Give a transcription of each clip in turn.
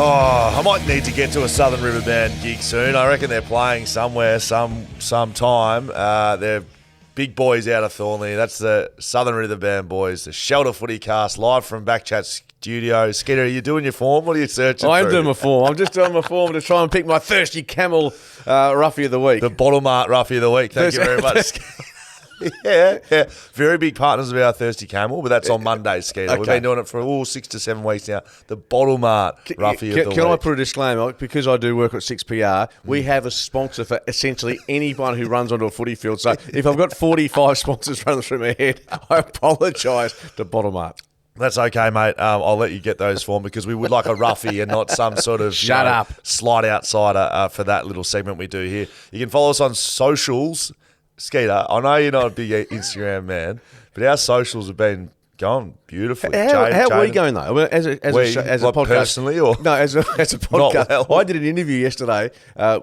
Oh, I might need to get to a Southern River Band gig soon. I reckon they're playing somewhere, sometime. They're big boys out of Thornley. That's the Southern River Band boys. The Shelter FootyCast live from BackChat Studios. Skeeter, are you doing your form? What are you searching I am through? doing my form. I'm just doing my form to try and pick my thirsty camel roughie of the week. The Bottle Mart Roughie of the Week. Thank you very much. Yeah. Very big partners of our Thirsty Camel, but that's on Mondays, Skeeter. Okay. We've been doing it for 6 to 7 weeks now. The Bottle Mart Roughie of the Week. Can I put a disclaimer? Because I do work at 6PR, we have a sponsor for essentially anyone who runs onto a footy field. So if I've got 45 sponsors running through my head, I apologise to Bottle Mart. That's okay, mate. I'll let you get those for me because we would like a roughie and not some sort of Shut up slight outsider for that little segment we do here. You can follow us on socials. Skeeter, I know you're not a big Instagram man, but our socials have been going beautifully. How are we going though? As a podcast, personally, or no, as a podcast. I did an interview yesterday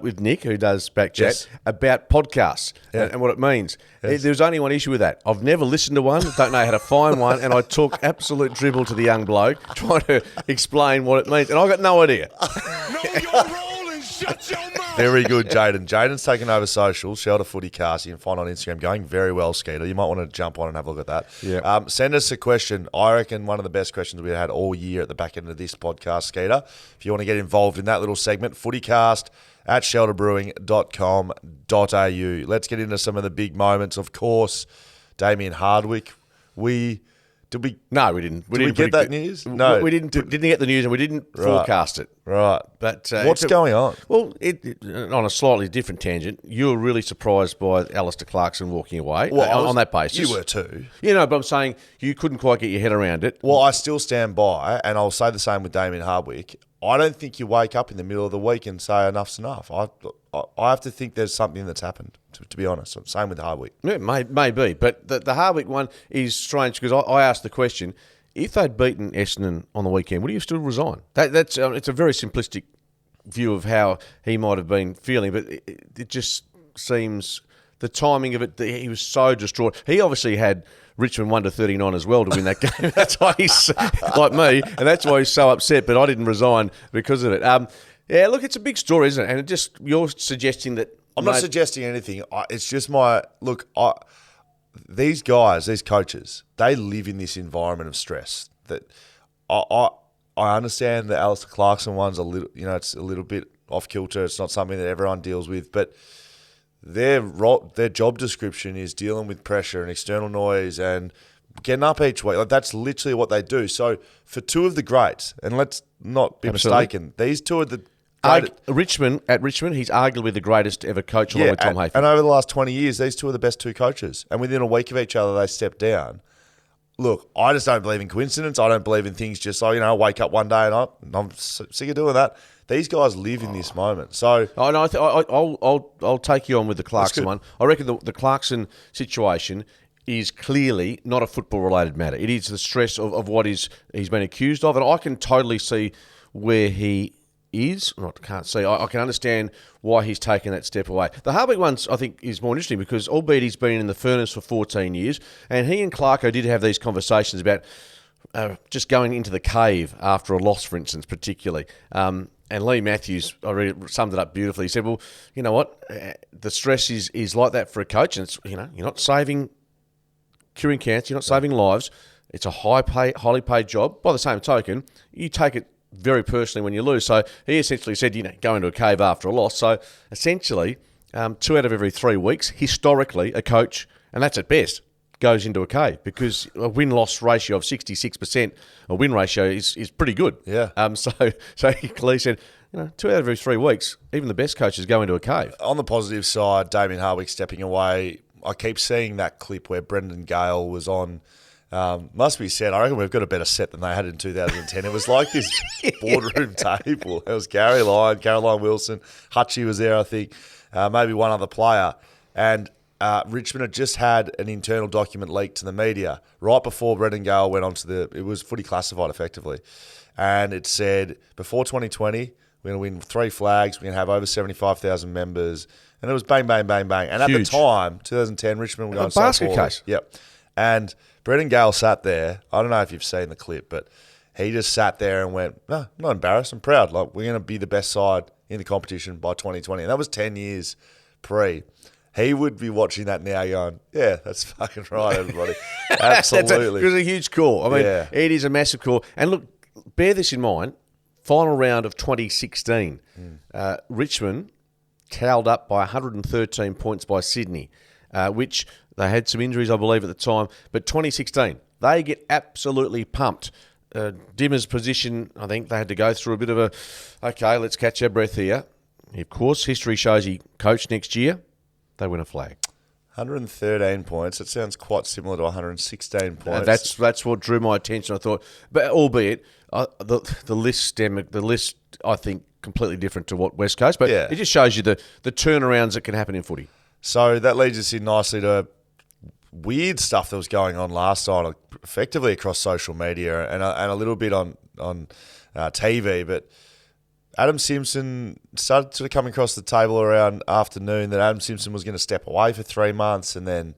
with Nick, who does BackChat, Yes. about podcasts and what it means. Yes. There's only one issue with that. I've never listened to one, don't know how to find one, and I took absolute dribble to the young bloke trying to explain what it means, and I got no idea. Know your role and shut your mouth. Very good, Jaden. Jaden's taken over socials, Shelter FootyCast. You can find on Instagram. Going very well, Skeeter. You might want to jump on and have a look at that. Yeah. Send us a question. I reckon one of the best questions we had all year at the back end of this podcast, Skeeter. If you want to get involved in that little segment, footycast at shelterbrewing.com.au. Let's get into some of the big moments. Of course, Damien Hardwick. No, we didn't. Did we get that news? No. We didn't get the news, and we didn't forecast it. Right. But what's going on? Well, on a slightly different tangent, you were really surprised by Alistair Clarkson walking away on that basis. You were too. But I'm saying you couldn't quite get your head around it. Well, I still stand by, and I'll say the same with Damien Hardwick. I don't think you wake up in the middle of the week and say enough's enough. I have to think there's something that's happened, to be honest. Same with Hardwick. Yeah, maybe. But the Hardwick one is strange because I asked the question, if they'd beaten Essendon on the weekend, would he have still resigned? That's it's a very simplistic view of how he might have been feeling, but it just seems the timing of it, he was so distraught. He obviously had Richmond 1-39 as well to win that game. That's why he's like me, and that's why he's so upset. But I didn't resign because of it. Yeah, look, it's a big story, isn't it? And you're suggesting that I'm not suggesting anything. It's just my look. These guys, these coaches, they live in this environment of stress. That I understand the Alistair Clarkson one's a little, it's a little bit off kilter. It's not something that everyone deals with, but their job description is dealing with pressure and external noise and getting up each week. Like, that's literally what they do. So for two of the greats, and let's not be mistaken, these two are the Richmond, he's arguably the greatest ever coach along with Tom Hayfield. And over the last 20 years, these two are the best two coaches. And within a week of each other, they step down. Look, I just don't believe in coincidence. I don't believe in things just like, I wake up one day and I'm sick of doing that. These guys live in this moment. So I'll take you on with the Clarkson one. I reckon the Clarkson situation is clearly not a football-related matter. It is the stress of what he's been accused of, and I can totally see where he is. I can understand why he's taken that step away. The Hardwick one, I think, is more interesting because albeit he's been in the furnace for 14 years, and he and Clarko did have these conversations about just going into the cave after a loss, for instance, particularly. And Lee Matthews, I really summed it up beautifully. He said, well, you know what? The stress is like that for a coach. And it's, you're not curing cancer, you're not saving lives. It's a highly paid job. By the same token, you take it very personally when you lose. So he essentially said, go into a cave after a loss. So essentially, 2 out of every 3 weeks, historically, a coach, and that's at best, goes into a cave because a win-loss ratio of 66%, a win ratio is pretty good. Yeah. So Lee said, 2 out of every 3 weeks, even the best coaches go into a cave. on the positive side, Damien Hardwick stepping away. I keep seeing that clip where Brendan Gale was on. Must be said, I reckon we've got a better set than they had in 2010. It was like this boardroom table. It was Gary Lyon, Caroline Wilson, Hutchie was there, I think, maybe one other player. And Richmond had just had an internal document leaked to the media right before Brendan Gale went on to it was Footy Classified effectively. And it said, before 2020, we're going to win 3 flags, we're going to have over 75,000 members. And it was bang, bang, bang, bang. And Huge. at the time, 2010, Richmond were going A basket case. Yep. And Brendan Gale sat there. I don't know if you've seen the clip, but He just sat there and went, no, I'm not embarrassed. I'm proud. Like, we're going to be the best side in the competition by 2020. And that was 10 years pre. He would be watching that now going, yeah, that's fucking right, everybody. Absolutely. It was a huge call. I mean, it is a massive call. And look, bear this in mind, final round of 2016, Richmond towed up by 113 points by Sydney, which they had some injuries, I believe, at the time. But 2016, they get absolutely pumped. Dimmer's position, I think they had to go through a bit of a, okay, let's catch our breath here. Of course, history shows he coached next year. They win a flag. 113 points. It sounds quite similar to 116 points. That's what drew my attention. I thought, but albeit the list, I think, completely different to what West Coast. But it just shows you the turnarounds that can happen in footy. So that leads us in nicely to weird stuff that was going on last night, effectively across social media and a little bit on TV. But Adam Simpson started sort of coming across the table around afternoon that Adam Simpson was going to step away for 3 months, and then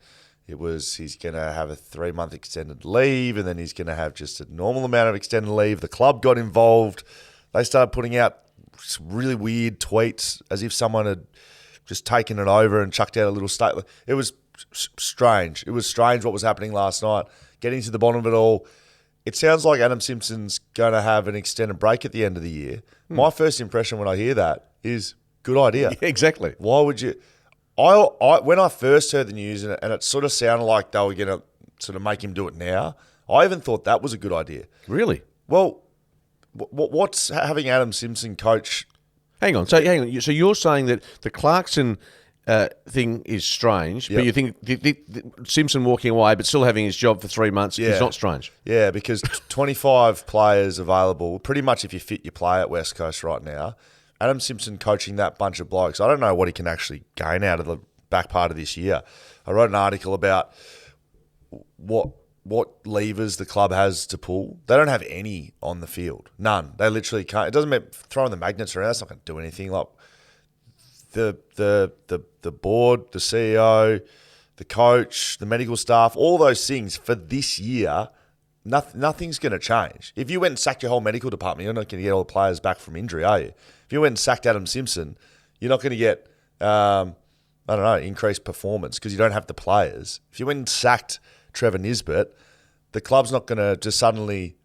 he's going to have a 3-month extended leave, and then he's going to have just a normal amount of extended leave. The club got involved. They started putting out some really weird tweets as if someone had just taken it over and chucked out a little statement. It was strange. It was strange what was happening last night. Getting to the bottom of it all, it sounds like Adam Simpson's going to have an extended break at the end of the year. My first impression when I hear that is good idea. Yeah, exactly. Why would you? I when I first heard the news and it sort of sounded like they were going to sort of make him do it now, I even thought that was a good idea. Really? Well, what's having Adam Simpson coach? Hang on. So you're saying that the Clarkson thing is strange, but you think the Simpson walking away but still having his job for 3 months is not strange? Yeah, because 25 players available, pretty much if you fit your play at West Coast right now. Adam Simpson coaching that bunch of blokes, I don't know what he can actually gain out of the back part of this year. I wrote an article about what levers the club has to pull. They don't have any on the field. None. They literally can't. It doesn't mean throwing the magnets around. That's not going to do anything. Like the board, the CEO, the coach, the medical staff, all those things for this year, nothing's going to change. If you went and sacked your whole medical department, you're not going to get all the players back from injury, are you? If you went and sacked Adam Simpson, you're not going to get, increased performance because you don't have the players. If you went and sacked Trevor Nisbet, the club's not going to just suddenly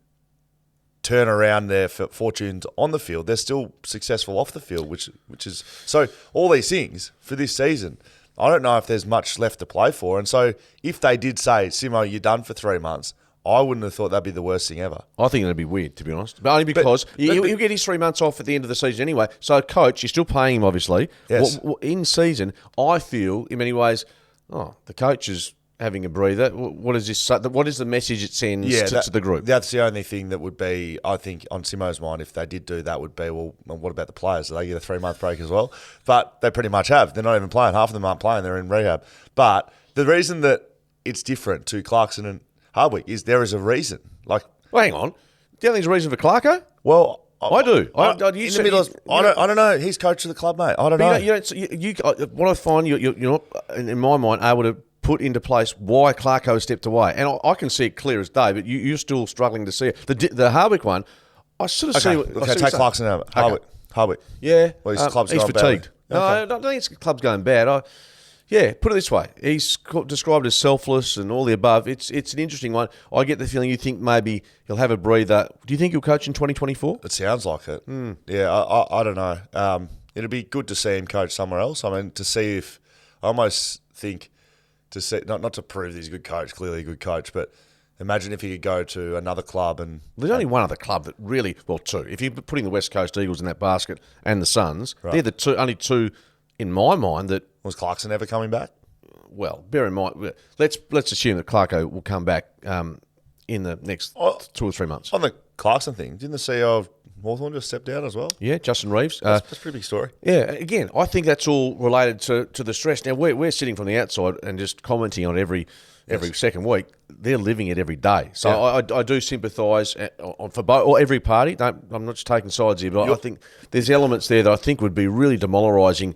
turn around their fortunes on the field. They're still successful off the field, which is so all these things for this season. I don't know if there's much left to play for, and so if they did say, Simo, you're done for 3 months, I wouldn't have thought that'd be the worst thing ever. I think it'd be weird, to be honest, but only because he'll get his 3 months off at the end of the season anyway. So, coach, you're still paying him, obviously. Yes. In season, I feel in many ways, the coach is having a breather. What is this? What is the message it sends to the group? That's the only thing that would be, I think, on Simo's mind, if they did do that, would be, well, what about the players? Do they get a 3-month break as well? But they pretty much have. They're not even playing. Half of them aren't playing. They're in rehab. But the reason that it's different to Clarkson and Hardwick is there is a reason. Well, hang on. Do you think there's a reason for Clarko? Well, I do. I don't know. He's coach of the club, mate. I don't know. What I find you're not, in my mind, able to put into place why Clarko stepped away. And I can see it clear as day, but you're still struggling to see it. The Hardwick one, I sort of see... Okay, take Clarkson out. Hardwick. Yeah. Well, his club's he's going fatigued. Badly. No, I don't think his club's going bad. Put it this way. He's described as selfless and all the above. It's an interesting one. I get the feeling you think maybe he'll have a breather. Do you think he'll coach in 2024? It sounds like it. Yeah, I don't know. It'd be good to see him coach somewhere else. I mean, to see if... I almost think... to see not to prove that he's a good coach, clearly a good coach, but imagine if he could go to another club and... There's only one other club that really... Well, two. If you're putting the West Coast Eagles in that basket and the Suns, they're the only two, in my mind, that... Was Clarkson ever coming back? Well, bear in mind, let's assume that Clarko will come back in the next 2 or 3 months. On the Clarkson thing, didn't the CEO of Hawthorn just step down as well? Yeah, Justin Reeves. That's a pretty big story. Yeah, again, I think that's all related to the stress. Now, we're sitting from the outside and just commenting on every second week. They're living it every day. So I do sympathise for both, or every party. I'm not just taking sides here, but I think there's elements there that I think would be really demoralising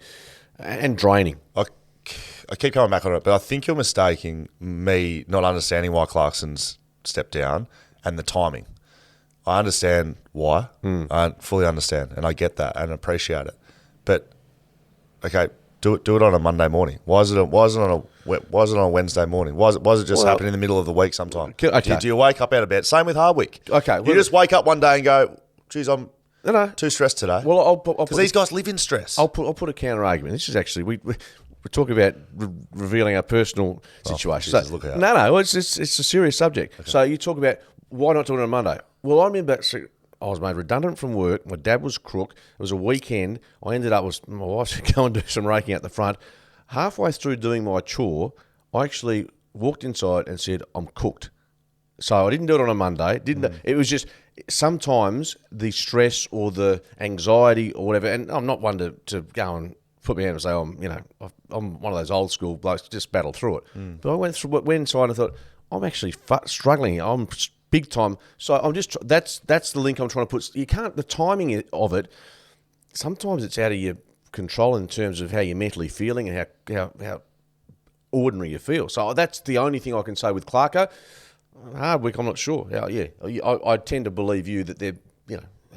and draining. I keep coming back on it, but I think you're mistaking me not understanding why Clarkson's stepped down and the timing. I understand why. I fully understand, and I get that and appreciate it. But okay, do it on a Monday morning. Why is it on a Wednesday morning? Why is it just happen in the middle of the week sometime? Okay. Do you wake up out of bed? Same with Hardwick. Okay, You just wake up one day and go, geez, I'm No. too stressed today. Well, I'll put because these guys live in stress. I'll put a counter argument. This is actually we're talking about revealing our personal situation. Jesus, look out. No, it's a serious subject. Okay. So you talk about why not do it on Monday? Well, I remember I was made redundant from work. My dad was crook. It was a weekend. I ended up with my wife to go and do some raking out the front. Halfway through doing my chore, I actually walked inside and said, "I'm cooked." So I didn't do it on a Monday. It was just sometimes the stress or the anxiety or whatever. And I'm not one to go and put my hand and say, I'm one of those old school blokes. Just battle through it. But I went inside and thought, I'm actually struggling. I'm big time. So I'm just that's the link I'm trying to put. You can't the timing of it. Sometimes it's out of your control in terms of how you're mentally feeling and how ordinary you feel. So that's the only thing I can say with Clarko. Hardwick, I'm not sure. I tend to believe you that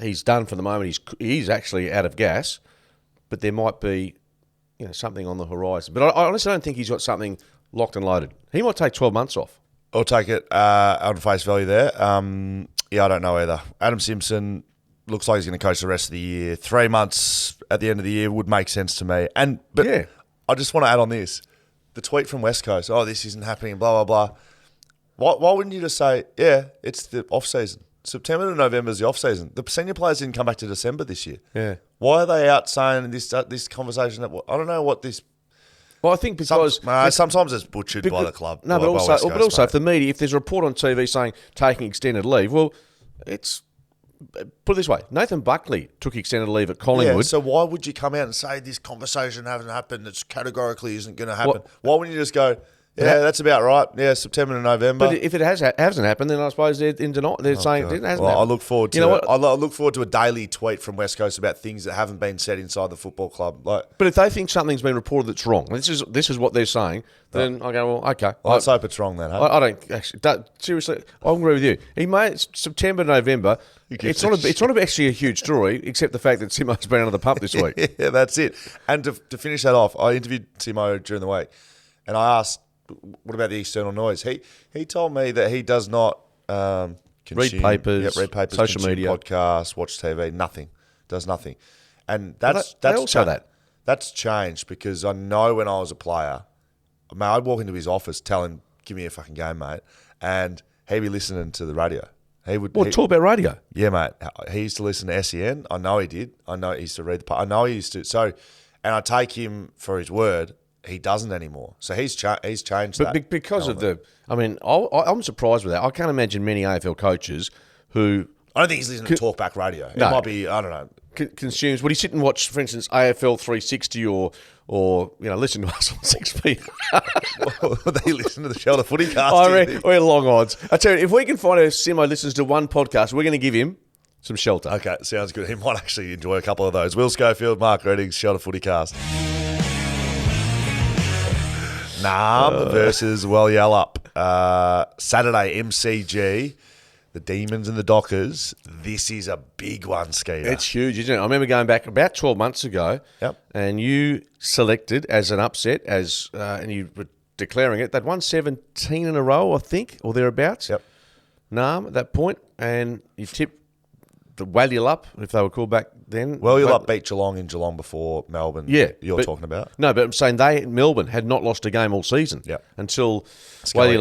he's done for the moment. He's actually out of gas, but there might be something on the horizon. But I honestly don't think he's got something locked and loaded. He might take 12 months off. I'll take it on face value there. I don't know either. Adam Simpson looks like he's going to coach the rest of the year. 3 months at the end of the year would make sense to me. But I just want to add on this. The tweet from West Coast, this isn't happening, blah, blah, blah. Why wouldn't you just say, it's the off-season. September to November is the off-season. The senior players didn't come back to December this year. Yeah. Why are they out saying this conversation? I don't know what this... Well, I think because... sometimes it's butchered by the club. No, but also if the media, if there's a report on TV saying taking extended leave, well, it's... Put it this way, Nathan Buckley took extended leave at Collingwood. Yeah, so why would you come out and say this conversation hasn't happened, it's categorically isn't going to happen? Why wouldn't you just go... Yeah, that's about right. Yeah, September to November. But if it hasn't happened, then I suppose they're in denial. They're saying it hasn't happened. I look forward to I look forward to a daily tweet from West Coast about things that haven't been said inside the football club. But if they think something's been reported that's wrong, this is what they're saying, then I go, well, okay. Let's hope it's wrong then. Hey? I don't actually. Seriously, I agree with you. He made September, November. It's not actually a huge story, except the fact that Simo's been under the pump this week. Yeah, that's it. And to finish that off, I interviewed Simo during the week, and I asked, what about the external noise? He told me that he does not read papers, social media, podcasts, watch TV, nothing. Does nothing. And that's changed because I know when I was a player, I'd walk into his office, tell him, give me a fucking game, mate, and he'd be listening to the radio. Talk about radio. Yeah, mate. He used to listen to SEN. I know he did. I know he used to read the... I know he used to. So, and I take him for his word. He doesn't anymore. So he's changed that. But because of the... I mean, I'm surprised with that. I can't imagine many AFL coaches who... I don't think he's listening to talkback radio. It might be, I don't know. Consumes... Would he sit and watch, for instance, AFL 360 or listen to us on 6P? They listen to the show, the FootyCast. We're long odds. I tell you, if we can find a Simo listens to one podcast, we're going to give him some shelter. Okay, sounds good. He might actually enjoy a couple of those. Will Schofield, Mark Reddings, Shelter FootyCast. Nam versus Wellyallup. Saturday, MCG. The Demons and the Dockers. This is a big one, Skeeter. It's huge, isn't it? I remember going back about 12 months ago, and you selected as an upset, and you were declaring it. They'd won 17 in a row, I think, or thereabouts. Yep. Nam at that point, and you tipped the Wellyallup, if they were called back then. Wellyallup beat Geelong in Geelong before Melbourne. Yeah, you're talking about. No, but I'm saying Melbourne had not lost a game all season. Yeah. Until Scully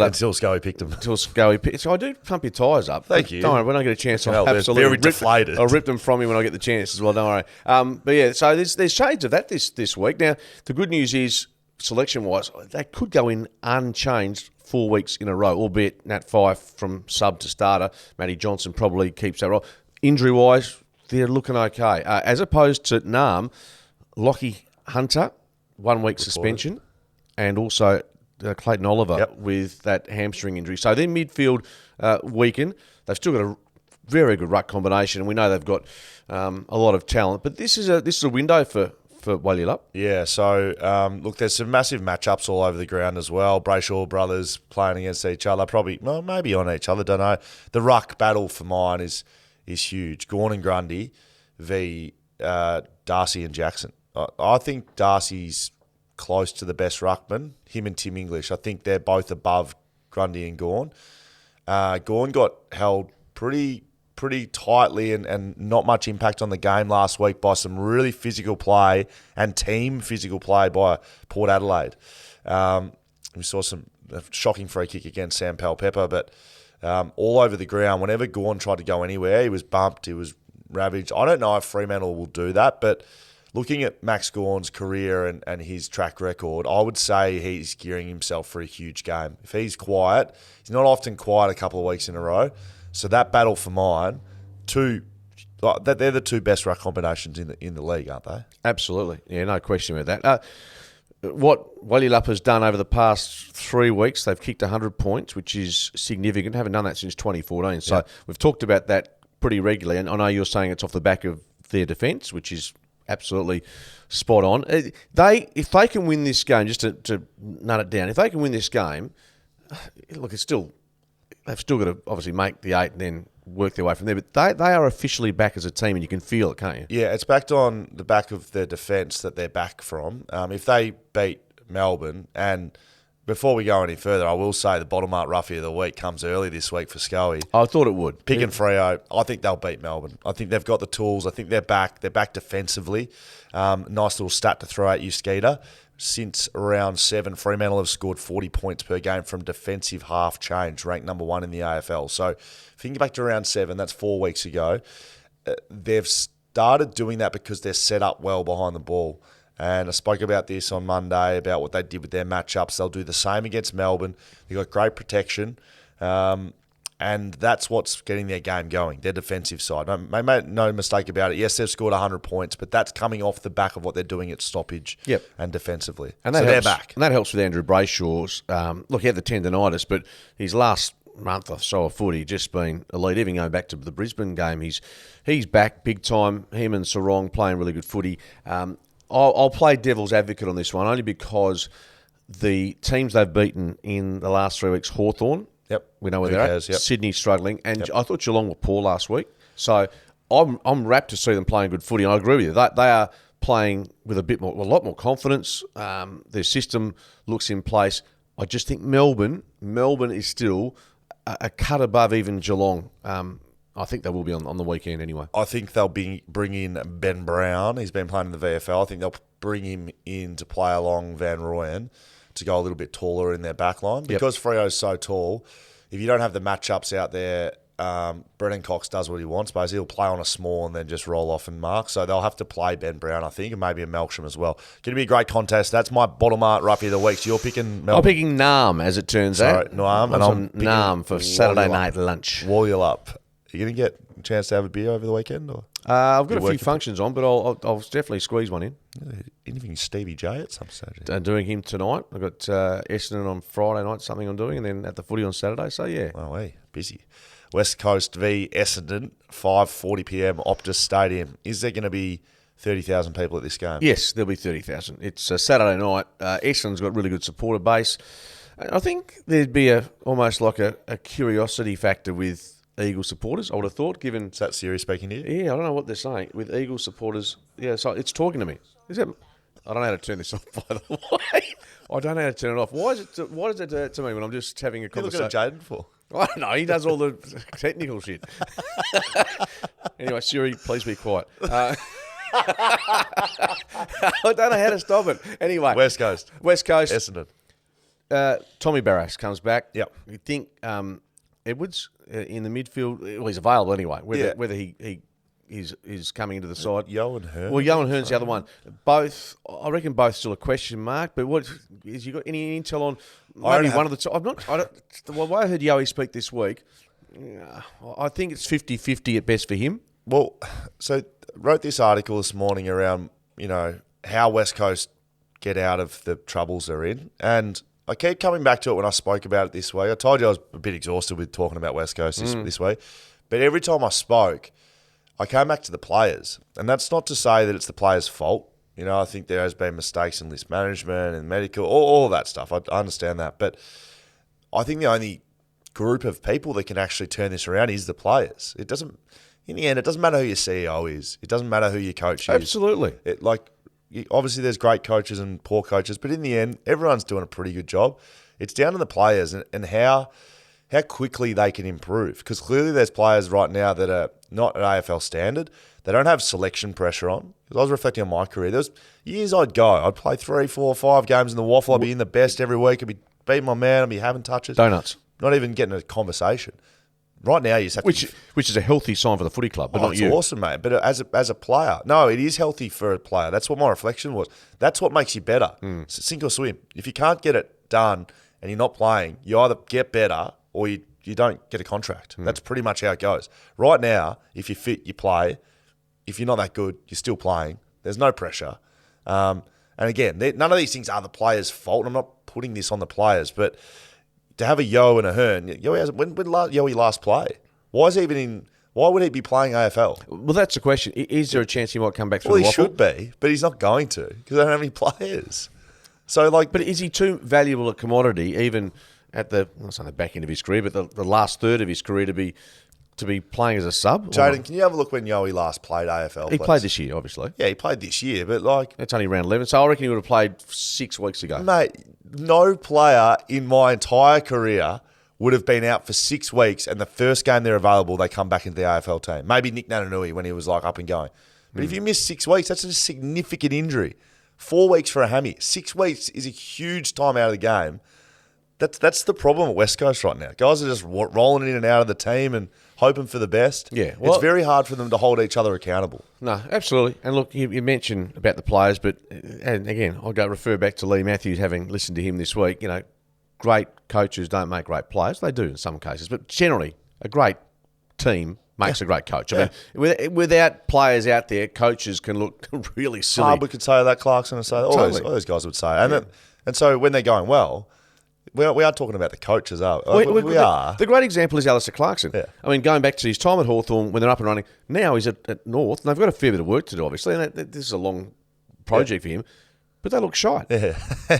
picked them. So I do pump your tyres up. Thank you. Don't worry, when I get a chance, I'll absolutely very deflated. I'll rip them from you when I get the chance as well. Don't worry. But yeah, so there's shades of that this week. Now the good news is, selection-wise, they could go in unchanged 4 weeks in a row, albeit Nat Fyfe from sub to starter. Matty Johnson probably keeps that role. Injury-wise, they're looking okay. As opposed to Nam, Lockie Hunter, 1 week suspension, and also Clayton Oliver with that hamstring injury. So their midfield weakened. They've still got a very good ruck combination, and we know they've got a lot of talent. But this is a window for Wellyallup. Yeah, so look, there's some massive matchups all over the ground as well. Brayshaw brothers playing against each other, maybe on each other, don't know. The ruck battle for mine is is huge. Gawn and Grundy v Darcy and Jackson. I think Darcy's close to the best ruckman. Him and Tim English. I think they're both above Grundy and Gawn. Gawn got held pretty tightly and not much impact on the game last week by some really physical play and team physical play by Port Adelaide. We saw a shocking free kick against Sam Powell-Pepper, but all over the ground, whenever Gawn tried to go anywhere, he was bumped, he was ravaged. I don't know if Fremantle will do that, but looking at Max Gawn's career and his track record, I would say he's gearing himself for a huge game. If he's quiet, he's not often quiet a couple of weeks in a row. So that battle for mine, they're the two best ruck combinations in the league, aren't they? Absolutely. Yeah, no question about that. What Wallylup has done over the past 3 weeks, they've kicked 100 points, which is significant. Haven't done that since 2014. So we've talked about that pretty regularly. And I know you're saying it's off the back of their defence, which is absolutely spot on. If they can win this game, just to nut it down, if they can win this game, look, they've still got to obviously make the 8 and then work their way from there. But they are officially back as a team, and you can feel it, can't you? Yeah, it's backed on the back of their defence that they're back from. If they beat Melbourne, and before we go any further, I will say the bottom art roughie of the week comes early this week for Scully. I thought it would. Pick and Freo, I think they'll beat Melbourne. I think they've got the tools. I think they're back. They're back defensively. Nice little stat to throw at you, Skeeter. Since round 7, Fremantle have scored 40 points per game from defensive half change, ranked number 1 in the AFL. So if you can get back to round 7, that's 4 weeks ago, they've started doing that because they're set up well behind the ball. And I spoke about this on Monday, about what they did with their matchups. They'll do the same against Melbourne. They've got great protection. And that's what's getting their game going, their defensive side. Make no mistake about it. Yes, they've scored 100 points, but that's coming off the back of what they're doing at stoppage and defensively. And so they're back. And that helps with Andrew Brayshaw's. Look, he had the tendinitis, but his last month or so of footy just been elite. Even going back to the Brisbane game, he's back big time. Him and Sarong playing really good footy. I'll play devil's advocate on this one, only because the teams they've beaten in the last 3 weeks, Hawthorn, we know where they're at. Sydney struggling, and I thought Geelong were poor last week. So I'm rapt to see them playing good footy, and I agree with you. They are playing with a lot more confidence. Their system looks in place. I just think Melbourne is still a cut above even Geelong. I think they will be on the weekend anyway. I think they'll bring in Ben Brown. He's been playing in the VFL. I think they'll bring him in to play along Van Rooyen to go a little bit taller in their back line. Because Freo's so tall, if you don't have the matchups out there, Brennan Cox does what he wants. Basically, he'll play on a small and then just roll off and mark. So they'll have to play Ben Brown, I think, and maybe a Melksham as well. Going to be a great contest. That's my bottom art roughie of the week. So you're picking Melbourne. I'm picking Naarm, as it turns out. Naarm. And I'm picking Naarm for Saturday night lunch. Wallylup. Are you going to get a chance to have a beer over the weekend? Or I've got a few functions on, but I'll definitely squeeze one in. Anything Stevie J at some stage? Doing him tonight. I've got Essendon on Friday night, something I'm doing, and then at the footy on Saturday. So, yeah. Oh, hey, busy. West Coast v Essendon, 5:40pm, Optus Stadium. Is there going to be 30,000 people at this game? Yes, there'll be 30,000. It's a Saturday night. Essendon's got a really good supporter base. I think there'd be almost like a curiosity factor with Eagles supporters, I would have thought, given... Is that Siri speaking to you? Yeah, I don't know what they're saying. With Eagles supporters, yeah, so it's talking to me. I don't know how to turn this off, by the way. I don't know how to turn it off. Why does it do it to me when I'm just having a conversation? You look at Jaden for? I don't know, he does all the technical shit. Anyway, Siri, please be quiet. I don't know how to stop it. Anyway. West Coast. Essendon. Tommy Barras comes back. Yep. You think Edwards in the midfield? Well, he's available anyway. Whether he is coming into the side. Johan Hearn. Well, Johan Hearn's the other one. Both, I reckon, both still a question mark. But what is you got any intel on? Maybe one of the two. The way I heard Yowie speak this week, I think it's 50-50 at best for him. Well, so wrote this article this morning around how West Coast get out of the troubles they're in, and I keep coming back to it when I spoke about it this week. I told you I was a bit exhausted with talking about West Coast this week. But every time I spoke, I came back to the players. And that's not to say that it's the players' fault. I think there has been mistakes in list management and medical, all of that stuff. I understand that. But I think the only group of people that can actually turn this around is the players. It doesn't... in the end, it doesn't matter who your CEO is. It doesn't matter who your coach is. Absolutely. Obviously, there's great coaches and poor coaches, but in the end, everyone's doing a pretty good job. It's down to the players and how quickly they can improve. Because clearly there's players right now that are not at AFL standard. They don't have selection pressure on. Because I was reflecting on my career. There was years I'd go. I'd play 3, 4, 5 games in the waffle. I'd be in the best every week. I'd be beating my man. I'd be having touches. Donuts. Not even getting a conversation. Right now, you just have to... Which is a healthy sign for the footy club, but not you. It's awesome, mate. But as a player, no, it is healthy for a player. That's what my reflection was. That's what makes you better. Sink or swim. If you can't get it done and you're not playing, you either get better or you don't get a contract. That's pretty much how it goes. Right now, if you're fit, you play. If you're not that good, you're still playing. There's no pressure. And again, none of these things are the players' fault. I'm not putting this on the players, but... to have a Yo and a Hearn, when did Yoey last play? Why would he be playing AFL? Well, that's the question. Is there a chance he might come back through Well, the he waffle? should be, but he's not going to because they don't have any players. So, But is he too valuable a commodity, even at the back end of his career, but the last third of his career to be playing as a sub? Jaden, can you have a look when Yoey last played AFL? He played this year, obviously. Yeah, he played this year, but It's only round 11, so I reckon he would have played 6 weeks ago. mate, no player in my entire career would have been out for 6 weeks, and the first game they're available, they come back into the AFL team. Maybe Nick Nananui when he was up and going. But if you miss 6 weeks, that's a significant injury. 4 weeks for a hammy. 6 weeks is a huge time out of the game. That's the problem at West Coast right now. Guys are just rolling in and out of the team and hoping for the best. Yeah, it's very hard for them to hold each other accountable. No, absolutely. And look, you mentioned about the players, but and again, I'll refer back to Lee Matthews, having listened to him this week. Great coaches don't make great players. They do in some cases, but generally, a great team makes a great coach. I mean, without players out there, coaches can look really silly. Harbour could say that, Clarkson would say that. All those guys would say. And so when they're going well, we are talking about the coaches, aren't we? We are. The great example is Alistair Clarkson. Yeah. I mean, going back to his time at Hawthorn when they're up and running, now he's at North, and they've got a fair bit of work to do, obviously, and this is a long project for him, but they look shite. Yeah,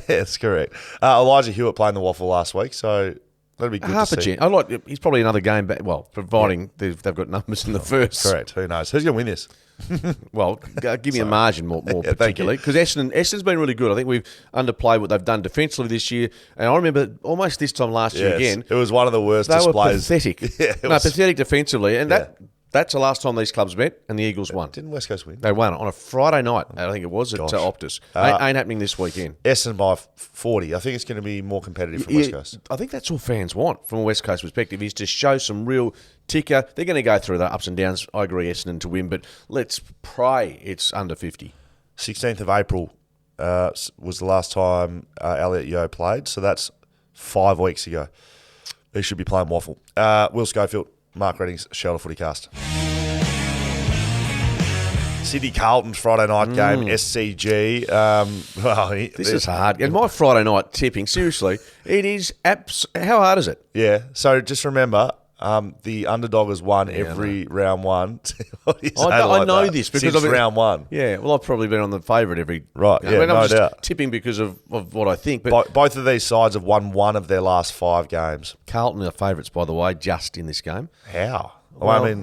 that's correct. Elijah Hewitt playing the waffle last week, so that'd be good Half to a see. chance. He's probably another game back, providing they've got numbers in the first. Correct. Who knows? Who's going to win this? Well, give me a margin more particularly, because Essendon's been really good. I think we've underplayed what they've done defensively this year, and I remember almost this time last year again. It was one of the worst they displays. Were pathetic. Pathetic defensively, and that's the last time these clubs met, and the Eagles won. Didn't West Coast win? They won on a Friday night, I think it was, at Optus. Ain't happening this weekend. Essendon by 40. I think it's going to be more competitive from West Coast. I think that's all fans want from a West Coast perspective, is to show some real ticker. They're going to go through the ups and downs. I agree, Essendon to win, but let's pray it's under 50. 16th of April was the last time Elliot Yeo played, so that's 5 weeks ago. He should be playing waffle. Will Schofield, Mark Redding's Shelter FootyCast. Sydney Carlton Friday night game, SCG. This is hard. And my Friday night tipping, seriously, it is how hard is it? Yeah. So just remember, the underdog has won every round one. I know this because since round one. Yeah. Well, I've probably been on the favourite every. Right. Yeah. I'm No just doubt. tipping because of what I think. But Both of these sides have won one of their last 5 games. Carlton are favourites, by the way, just in this game. How? I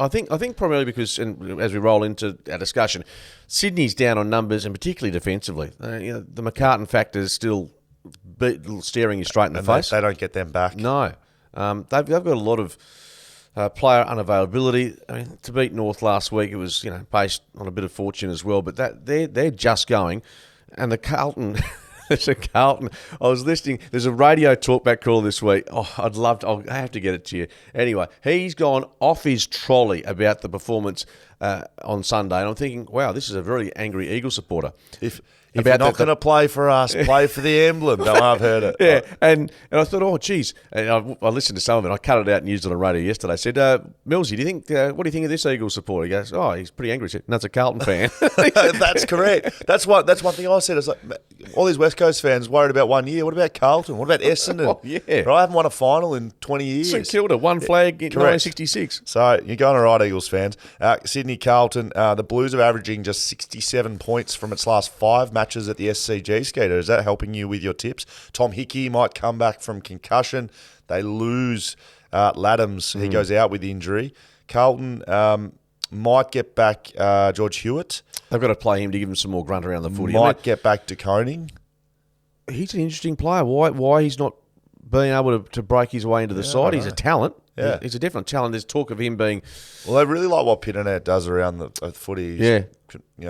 think primarily because, and as we roll into our discussion, Sydney's down on numbers and particularly defensively. The McCartan factor is still staring you straight in the face. They don't get them back. No, they've got a lot of player unavailability. I mean, to beat North last week, it was based on a bit of fortune as well. But they're just going, and the Carlton. There's a Carlton. I was listening. There's a radio talkback call this week. Oh, I'll have to get it to you. Anyway, he's gone off his trolley about the performance on Sunday, and I'm thinking, wow, this is a very angry Eagle supporter. If you're not going to play for us, play for the emblem. No, I've heard it. Yeah, and I thought, oh, geez. And I listened to some of it. I cut it out and used it on radio yesterday. I said, Millsy, what do you think of this Eagle supporter? He goes, oh, he's pretty angry. I said, no, it's a Carlton fan. That's correct. That's one thing I said. It's like, all these West Coast fans worried about 1 year. What about Carlton? What about Essendon? Oh, yeah. Right, I haven't won a final in 20 years. St Kilda, one flag in 1966. So you're going all right, Eagles fans. Sydney Carlton, the Blues are averaging just 67 points from its last 5 matches at the SCG. Skeeter, is that helping you with your tips? Tom Hickey might come back from concussion. They lose Laddams, he goes out with injury. Carlton might get back George Hewitt. They've got to play him to give him some more grunt around the footy. Might get back De Koning. He's an interesting player. Why he's not being able to break his way into the side? He's a talent. Yeah. He's a definite talent. There's talk of him being... Well, they really like what Pitternet does around the footy. He's,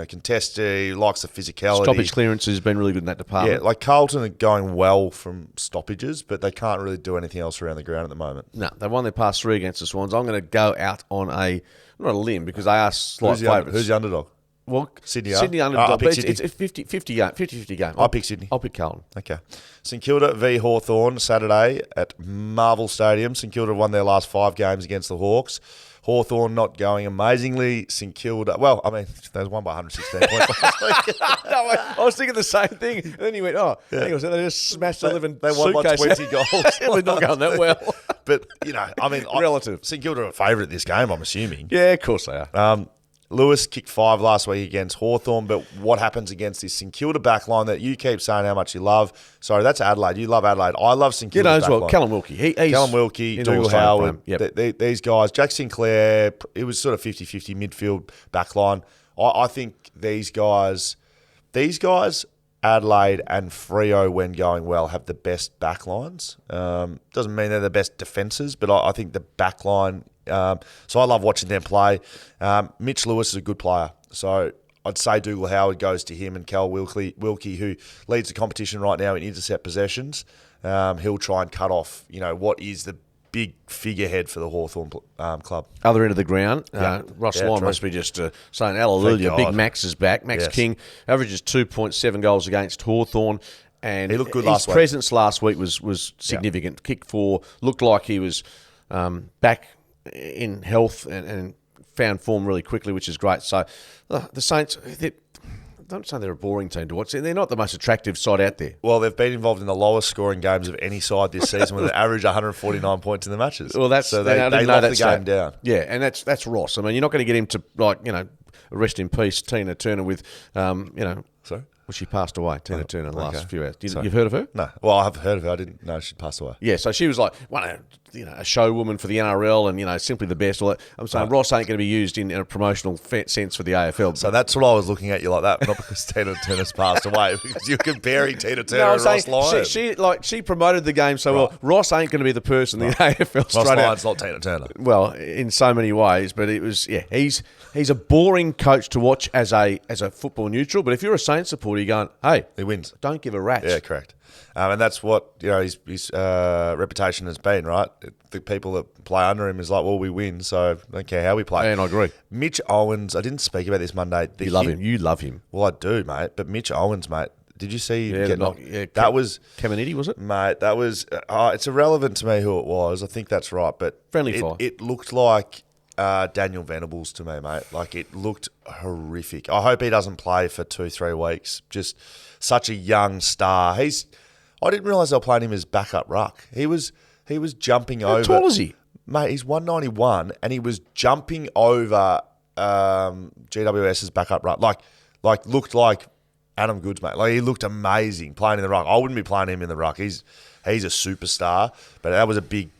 contested. He likes the physicality. Stoppage clearance has been really good in that department. Yeah, like Carlton are going well from stoppages, but they can't really do anything else around the ground at the moment. No, they won their past 3 against the Swans. I'm going to go out on not a limb because they are slight favourites. Who's the underdog? Well, Sydney underdog. But Sydney. It's a 50-50 game. I'll pick Sydney. I'll pick Carlton. Okay. St Kilda v Hawthorn, Saturday at Marvel Stadium. St Kilda have won their last 5 games against the Hawks. Hawthorn not going amazingly. St Kilda, well, I mean, they won by 116 points last week. No, I was thinking the same thing. And then he went, they just smashed the living They won by 20 goals. It was not going that well. But, Relative. St Kilda are a favourite this game, I'm assuming. Yeah, of course they are. Lewis kicked 5 last week against Hawthorn, but what happens against this St Kilda backline that you keep saying how much you love? Sorry, that's Adelaide. You love Adelaide. I love St Kilda as well. Callum Wilkie. Callum Wilkie, Dougal Howard, Yep. these guys. Jack Sinclair, it was sort of 50-50 midfield backline. I think these guys, Adelaide and Freo, when going well, have the best backlines. Doesn't mean they're the best defences, but I think the backline... so I love watching them play. Mitch Lewis is a good player. So I'd say Dougal Howard goes to him and Cal Wilkie, who leads the competition right now in intercept possessions. He'll try and cut off, what is the big figurehead for the Hawthorn club. Other end of the ground, Ross Lyon true. must be just saying hallelujah. Big Max is back. Max King averages 2.7 goals against Hawthorn. And he looked good last week. His presence last week was significant. Yeah. Kick 4, looked like he was back in health and found form really quickly, which is great. So the Saints, don't say they're a boring team to watch. They're not the most attractive side out there. Well, they've been involved in the lowest scoring games of any side this season with an average 149 points in the matches. Well, they locked the game down. Yeah, and that's Ross. I mean, you're not going to get him to, rest in peace, Tina Turner with, Sorry? Well, she passed away, Tina Turner, in the last few hours. Sorry. You've heard of her? No. Well, I have heard of her. I didn't know she'd passed away. Yeah, so she was like a show woman for the NRL and, simply the best. All that. I'm saying Ross ain't going to be used in a promotional sense for the AFL. So that's what I was looking at you like that, not because Tina Turner's passed away, because you're comparing Tina Turner and Ross Lyon. She promoted the game so well. Ross ain't going to be the person the AFL Ross Lyon's not Tina Turner. Well, in so many ways, but it was he's a boring coach to watch as a football neutral. But if you're a Saints supporter, you're going, hey, he wins. Don't give a rat's. Yeah, correct. And that's what his reputation has been, right? The people that play under him is like, well, we win, so I don't care how we play. And I agree. Mitch Owens, I didn't speak about this Monday. You love him. You love him. Well, I do, mate. But Mitch Owens, mate, did you see him get knocked? Yeah, that was Caminiti, was it? Mate, that was... it's irrelevant to me who it was. I think that's right. But friendly fire. It looked like Daniel Venables to me, mate. Like, it looked horrific. I hope he doesn't play for 2-3 weeks. Just such a young star. I didn't realise they were playing him as backup ruck. He was jumping over... How tall is he? Mate, he's 191 and he was jumping over GWS's backup ruck. Like looked like Adam Goods, mate. Like, he looked amazing playing in the ruck. I wouldn't be playing him in the ruck. He's a superstar, but that was a big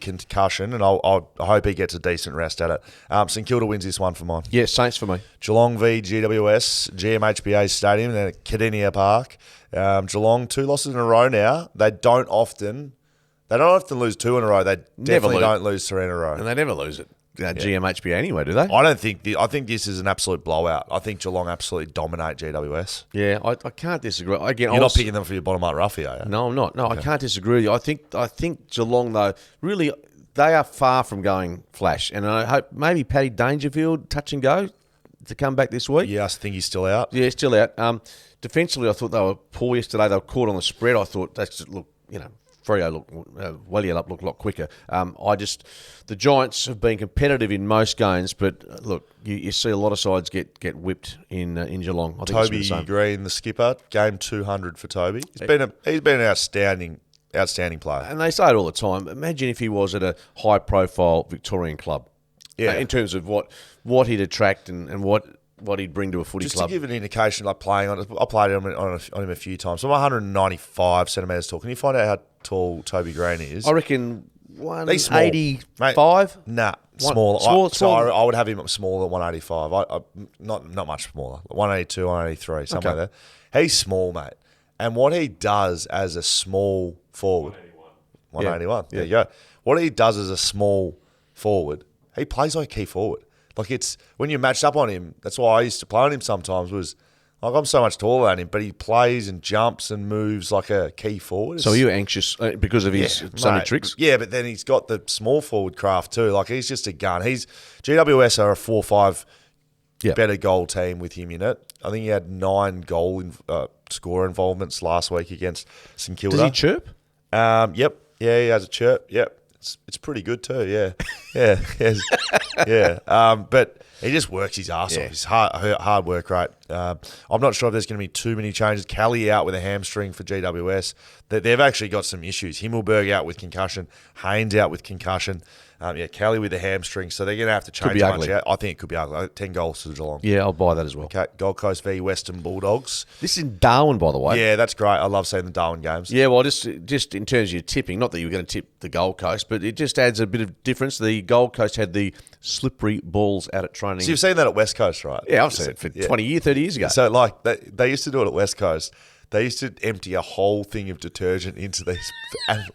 concussion, and I hope he gets a decent rest at it. St Kilda wins this one for mine. Yeah, Saints for me. Geelong v GWS, GMHBA Stadium, then at Cardinia Park. Geelong, 2 losses in a row now. They don't often lose 2 in a row. They definitely don't lose 3 in a row. And they never lose it. GMHBA anyway, do they? I think this is an absolute blowout. I think Geelong absolutely dominate GWS. Yeah, I can't disagree. Again, you're not picking them for your bottom up roughie, are you? No, I'm not. No, okay. I can't disagree with you. I think Geelong, though, really, they are far from going flash. And I hope maybe Paddy Dangerfield, touch and go, to come back this week. Yeah, I think he's still out. Yeah, still out. Defensively, I thought they were poor yesterday. They were caught on the spread. I thought that's just Freo looked a lot quicker. The Giants have been competitive in most games, but look, you see a lot of sides get whipped in Geelong. I think Toby Green, the skipper, game 200 for Toby. He's been an outstanding player. And they say it all the time. Imagine if he was at a high-profile Victorian club. Yeah, in terms of what he'd attract and what he'd bring to a footy club. Just to give an indication, like playing on, I played on him a few times. So I'm 195 centimetres tall. Can you find out how tall Toby Green is? I reckon He's small. 185? Nah, One- smaller. small- I would have him smaller at 185. Not much smaller. 182, 183, something like that. He's small, mate. And what he does as a small forward, 181. There you go. What he does as a small forward, he plays like key forward. Like it's when you're matched up on him. That's why I used to play on him sometimes. Was like I'm so much taller than him, but he plays and jumps and moves like a key forward. So are you anxious because of his so many tricks? Yeah, but then he's got the small forward craft too. Like he's just a gun. GWS are a 4-5 better goal team with him in it. I think he had 9 goal score involvements last week against St Kilda. Does he chirp? Yep. Yeah, he has a chirp. Yep. It's pretty good too. Yeah. Yeah. Yes. Yeah. But he just works his ass off. He's hard work rate. I'm not sure if there's going to be too many changes. Callie out with a hamstring for GWS. They've actually got some issues. Himmelberg out with concussion. Haynes out with concussion. Callie with a hamstring. So they're going to have to change much out. I think it could be ugly. 10 goals to Geelong. Yeah, I'll buy that as well. Okay, Gold Coast v Western Bulldogs. This is in Darwin, by the way. Yeah, that's great. I love seeing the Darwin games. Yeah, well, just in terms of your tipping, not that you were going to tip the Gold Coast, but it just adds a bit of difference. The Gold Coast had the slippery balls out at training. So you've seen that at West Coast, right? Yeah, I've seen it for 20 years, 30 years ago. So, like, they used to do it at West Coast. They used to empty a whole thing of detergent into these,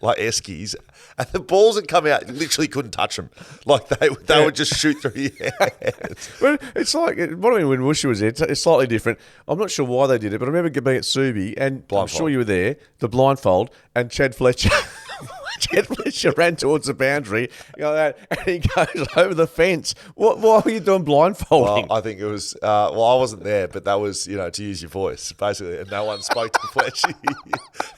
like, eskies, and the balls that come out, you literally couldn't touch them. Like, they would just shoot through your hands. Well, it's like, what I mean, when Wooshie was there, it's slightly different. I'm not sure why they did it, but I remember being at Subi, and Blindfold. I'm sure you were there, the blindfold, and Chad Fletcher... Chad Fletcher ran towards the boundary, and he goes over the fence. Why were you doing blindfolding? Well, I think it was, I wasn't there, but that was, to use your voice, basically. And no one spoke to Fletcher.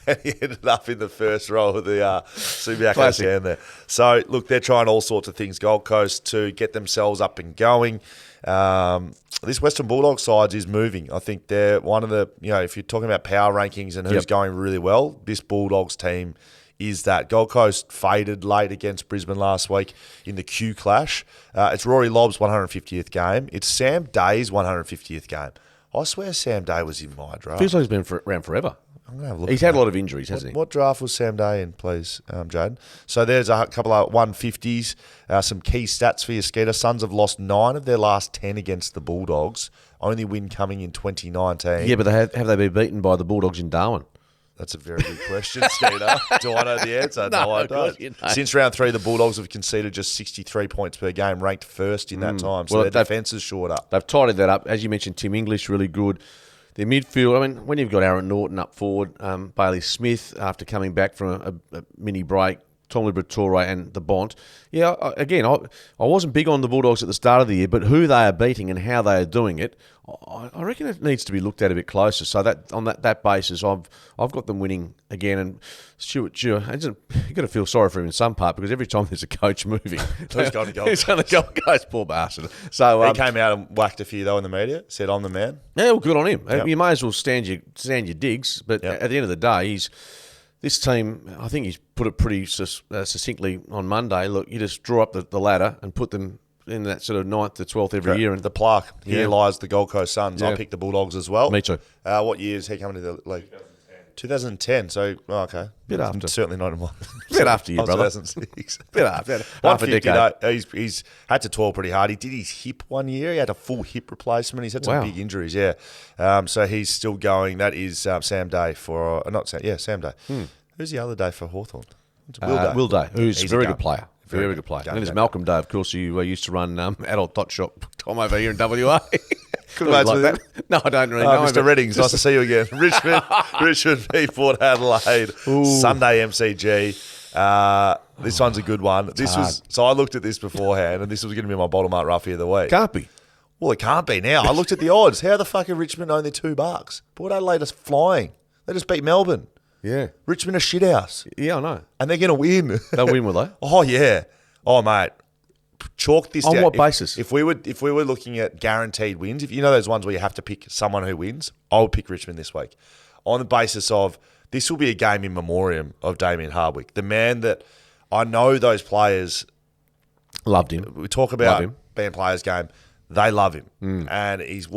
And he ended up in the first row of the Subiaco stand there. So, look, they're trying all sorts of things, Gold Coast, to get themselves up and going. This Western Bulldogs side is moving. I think they're one of the, if you're talking about power rankings and who's going really well, this Bulldogs team is that. Gold Coast faded late against Brisbane last week in the Q clash. It's Rory Lobb's 150th game. It's Sam Day's 150th game. I swear Sam Day was in my draft. Feels like he's been around forever. I'm gonna have a look. He's had a lot of injuries, hasn't he? What draft was Sam Day in, please, Jaden? So there's a couple of 150s, some key stats for your Skeeter. Suns have lost 9 of their last 10 against the Bulldogs. Only win coming in 2019. Yeah, but have they been beaten by the Bulldogs in Darwin? That's a very good question, Skeeter. Do I know the answer? No, I don't. Since round 3, the Bulldogs have conceded just 63 points per game, ranked first in that time. So their defence is short up. They've tidied that up. As you mentioned, Tim English, really good. Their midfield, I mean, when you've got Aaron Norton up forward, Bailey Smith after coming back from a mini break, Tom Liberatore and the Bont. Yeah, again, I wasn't big on the Bulldogs at the start of the year, but who they are beating and how they are doing it, I reckon it needs to be looked at a bit closer. So that on that basis, I've got them winning again. And Stuart, you've got to feel sorry for him in some part because every time there's a coach moving, he's going to go. He's going to go, guys, poor bastard. So he came out and whacked a few though in the media. Said, "I'm the man." Yeah, well, good on him. Yep. You may as well stand your digs, but at the end of the day, this team, I think he's put it pretty succinctly on Monday. Look, you just draw up the ladder and put them in that sort of 9th to 12th every year. And the plaque, here lies the Gold Coast Suns. I picked the Bulldogs as well. Me too. What year is he coming to the league? 2010. So, okay. Bit after. Certainly not in one. Bit after you, brother. 2006. Bit after. Half a decade. He's had to toil pretty hard. He did his hip one year. He had a full hip replacement. He's had some big injuries, so he's still going. That is Sam Day for... Sam Day. Who's the other day for Hawthorn? Will Day, who's He's a very good player. Very good player. Gun. And there's Malcolm Day, of course, who used to run Adult Tot Shop Tom over here in WA. Good mates with him. No, I don't really know Mr. Reddings, nice to see you again. Richmond v Port Adelaide. Ooh. Sunday MCG. This one's a good one. So I looked at this beforehand, and this was going to be my bottom up roughie of the week. Can't be. Well, it can't be now. I looked at the odds. How the fuck are Richmond only $2? Port Adelaide is flying. They just beat Melbourne. Yeah. Richmond are shithouse. Yeah, I know. And they're going to win. They'll win, will they? Oh, yeah. Oh, mate. Chalk this down. On what basis? If we were looking at guaranteed wins, if you know those ones where you have to pick someone who wins, I would pick Richmond this week. On the basis of this will be a game in memoriam of Damien Hardwick. The man that I know those players loved him. We talk about being players game. They love him. And he's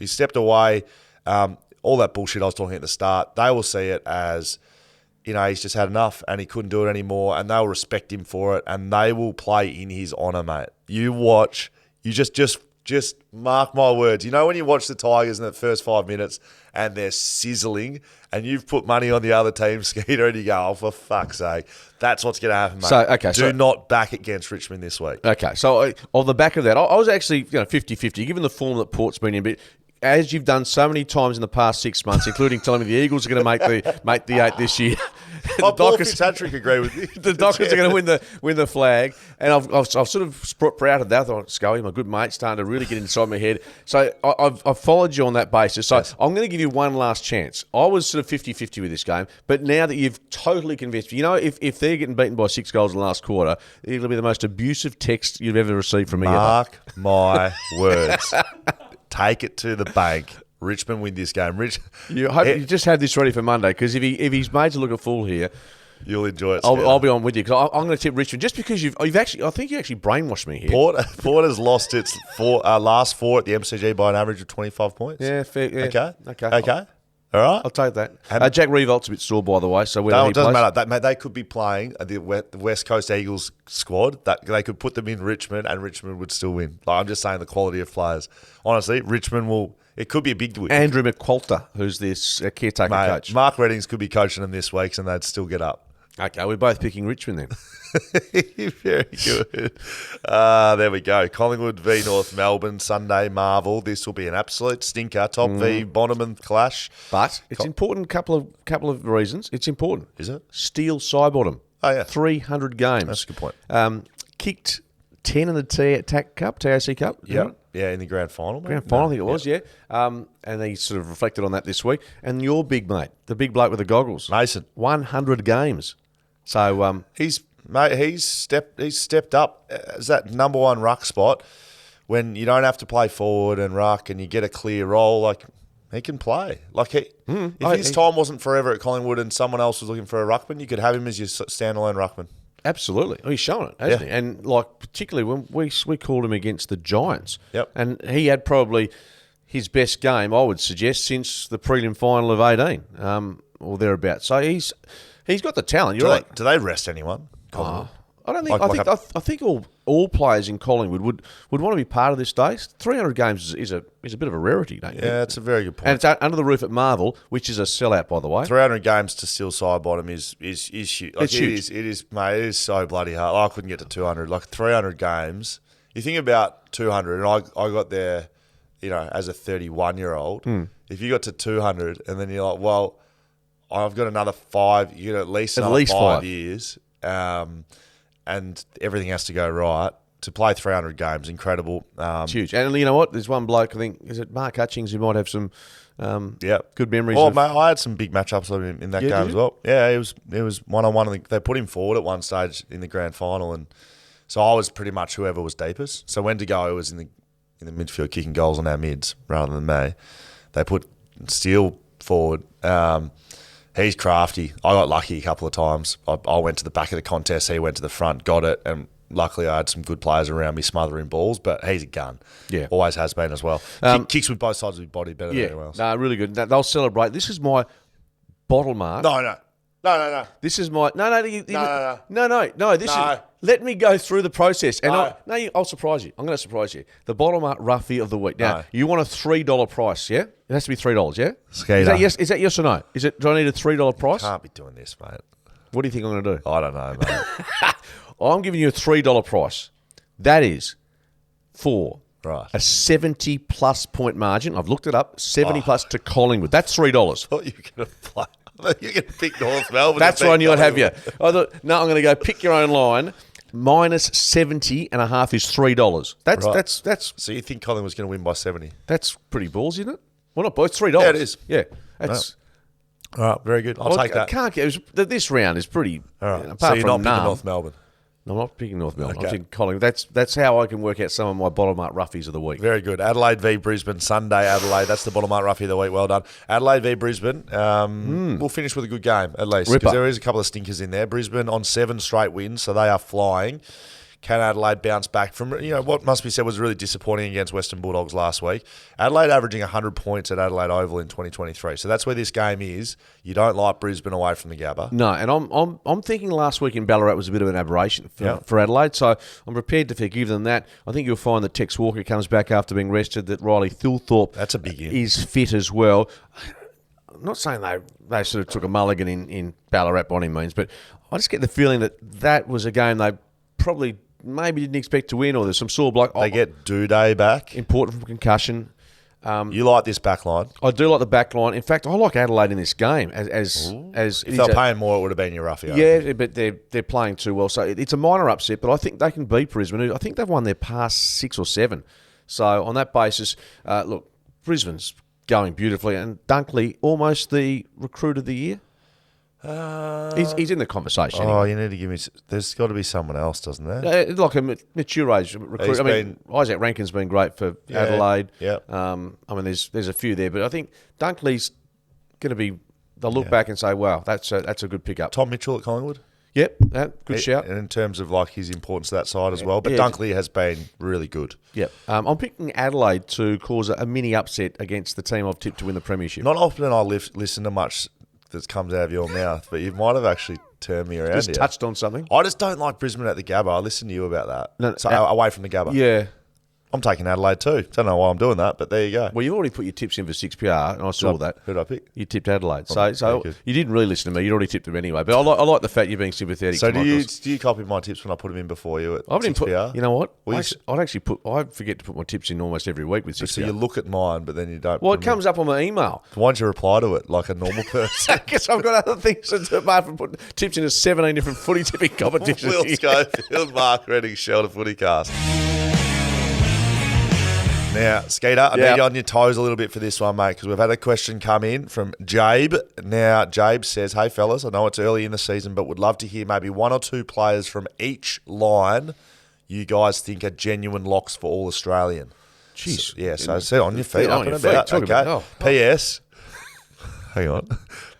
stepped away. All that bullshit I was talking at the start, they will see it as he's just had enough and he couldn't do it anymore, and they'll respect him for it, and they will play in his honour, mate. You watch. You just mark my words. You know when you watch the Tigers in the first 5 minutes and they're sizzling and you've put money on the other team, Skeeter, and you go, oh, for fuck's sake. That's what's going to happen, mate. Do not back against Richmond this week. Okay, so on the back of that, I was actually 50-50, given the form that Port's been in, but as you've done so many times in the past 6 months, including telling me the Eagles are going to make the 8 this year. Paul Fitzpatrick agree with you. The Dockers are going to win the flag, and I've sort of sprouted that. I thought, Scully, my good mate, starting to really get inside my head. So I've followed you on that basis. So yes. I'm going to give you one last chance. I was sort of 50-50 with this game, but now that you've totally convinced me, if they're getting beaten by 6 goals in the last quarter, it'll be the most abusive text you've ever received from me. Mark my words. Take it to the bank. Richmond win this game. You just had this ready for Monday, because if he's made to look a fool here, you'll enjoy it. I'll be on with you, because I'm going to tip Richmond just because you've actually. I think you actually brainwashed me here. Port has lost its last 4 at the MCG by an average of 25 points. Yeah, fair. Yeah. Okay. All right, I'll take that. Jack Revolt's a bit sore, by the way. So it doesn't matter. They could be playing the West Coast Eagles squad. That they could put them in Richmond, and Richmond would still win. I'm just saying the quality of players. Honestly, Richmond will. It could be a big win. Andrew McQualter, who's this caretaker coach. Mark Reddings could be coaching them this week, and they'd still get up. Okay, we're both picking Richmond then. Very good. There we go. Collingwood v North Melbourne, Sunday Marvel. This will be an absolute stinker. Top v Bonneman clash. But it's important, couple of reasons. It's important. Is it? Steel Sidebottom. Oh, yeah. 300 games. That's a good point. Kicked 10 in the TAC Cup. Yep. Yeah, in the grand final. Grand final, I think it was, yeah. And he sort of reflected on that this week. And your big mate, the big bloke with the goggles. Mason. 100 games. So he's stepped up as that number one ruck spot when you don't have to play forward and ruck and you get a clear role. Like, he can play. Like, if his time wasn't forever at Collingwood and someone else was looking for a ruckman, you could have him as your standalone ruckman. Absolutely. He's shown it, hasn't he? And, particularly when we called him against the Giants. Yep. And he had probably his best game, I would suggest, since the prelim final of 18 or thereabouts. So he's got the talent. Do they rest anyone? I don't think. I think all players in Collingwood would want to be part of this day. 300 games is a bit of a rarity, don't you? Yeah, it's a very good point. And it's under the roof at Marvel, which is a sellout, by the way. 300 games to Steel Sidebottom is huge. Like, it's huge. It is, mate. It is so bloody hard. I couldn't get to 200. Like 300 games. You think about 200, and I got there, as a 31-year-old. If you got to 200, and then you're like, well, I've got another 5. You got at least 5 years. And everything has to go right. To play 300 games, incredible. It's huge. And you know what? There's one bloke, I think, is it Mark Hutchings, who might have some good memories. Well, mate, I had some big matchups of him in that game as well. Yeah, it was one-on-one. I think they put him forward at one stage in the grand final, and so I was pretty much whoever was deepest. So when to go was in the midfield kicking goals on our mids rather than me. They put Steele forward. He's crafty. I got lucky a couple of times. I went to the back of the contest. He went to the front, got it, and luckily I had some good players around me smothering balls, but he's a gun. Yeah. Always has been as well. Kicks with both sides of his body better than anyone else. No, really good. They'll celebrate. This is my bottle mark. No. This is my... No. This is... Let me go through the process. And I'll surprise you. I'm going to surprise you. The bottle mark roughie of the week. Now, you want a $3 price, yeah? It has to be $3, yeah? Skeeter. Is that yes or no? Do I need a $3 price? Can't be doing this, mate. What do you think I'm going to do? I don't know, mate. I'm giving you a $3 price. That is for a 70-plus point margin. I've looked it up. 70-plus to Collingwood. That's $3. I thought you were going to play. I thought you were going to pick North Melbourne. That's where I knew I'd have you. I thought, no, I'm going to go pick your own line. Minus 70.5 is $3. That's. So you think Collingwood's going to win by 70? That's pretty balls, isn't it? Well, not both. $3. Yeah, it is. Yeah, that's. All right, very good. I'll take that. Can't get. This round is pretty. All right. Apart so you're not picking North Melbourne. No, I'm not picking North Melbourne. I'm picking Collingwood. That's how I can work out some of my bottom mark roughies of the week. Very good. Adelaide v Brisbane, Sunday, Adelaide. That's the bottom mark roughie of the week. Well done. Adelaide v Brisbane. We'll finish with a good game, at least. Because there is a couple of stinkers in there. Brisbane on 7 straight wins, so they are flying. Can Adelaide bounce back from what must be said was really disappointing against Western Bulldogs last week? Adelaide averaging 100 points at Adelaide Oval in 2023. So that's where this game is. You don't like Brisbane away from the Gabba. No, and I'm thinking last week in Ballarat was a bit of an aberration for Adelaide, so I'm prepared to forgive them that. I think you'll find that Tex Walker comes back after being rested, that Riley Thilthorpe That's a big in. is fit as well. I'm not saying they sort of took a mulligan in Ballarat by any means, but I just get the feeling that was a game they probably maybe didn't expect to win, or there's some sore bloke. They get Duday back. Important from concussion. You like this back line? I do like the back line. In fact, I like Adelaide in this game. As If they were paying more, it would have been your roughie. Yeah, but they're playing too well. So it's a minor upset, but I think they can beat Brisbane. I think they've won their past 6 or 7. So on that basis, look, Brisbane's going beautifully, and Dunkley, almost the recruit of the year. He's in the conversation. Oh, you need to give me. There's got to be someone else, doesn't there? Like a mature age recruit. Isaac Rankin's been great for Adelaide. Yeah. There's a few there, but I think Dunkley's going to be. They'll look back and say, "Wow, that's a good pickup." Tom Mitchell at Collingwood. Yep, good shout. And in terms of like his importance to that side as well, but Dunkley has been really good. Yep. I'm picking Adelaide to cause a mini upset against the team I've tipped to win the premiership. Not often I listen to much that comes out of your mouth, but you might have actually turned me around. Just touched on something. I just don't like Brisbane at the Gabba. I listened to you about that. Away from the Gabba. Yeah. I'm taking Adelaide too. Don't know why I'm doing that, but there you go. Well, you've already put your tips in for 6PR, and I saw that. Who did I pick? You tipped Adelaide. So you didn't really listen to me. You'd already tipped them anyway. But I like the fact you're being sympathetic. So do you copy my tips when I put them in before you at 6PR? You know what? I forget to put my tips in almost every week with 6PR. So you look at mine, but then you don't. Well, it comes up on my email. Why don't you reply to it like a normal person? I guess I've got other things to do apart from putting tips into 17 different footy tipping competitions. Will Schofield, Mark Redding, Shelter FootyCast. Now, Skeeter, I need you on your toes a little bit for this one, mate, because we've had a question come in from Jabe. Now, Jabe says, hey, fellas, I know it's early in the season, but would love to hear maybe 1 or 2 players from each line you guys think are genuine locks for All-Australian. Jeez. So sit on your feet, up and about. Okay. P.S. Hang on.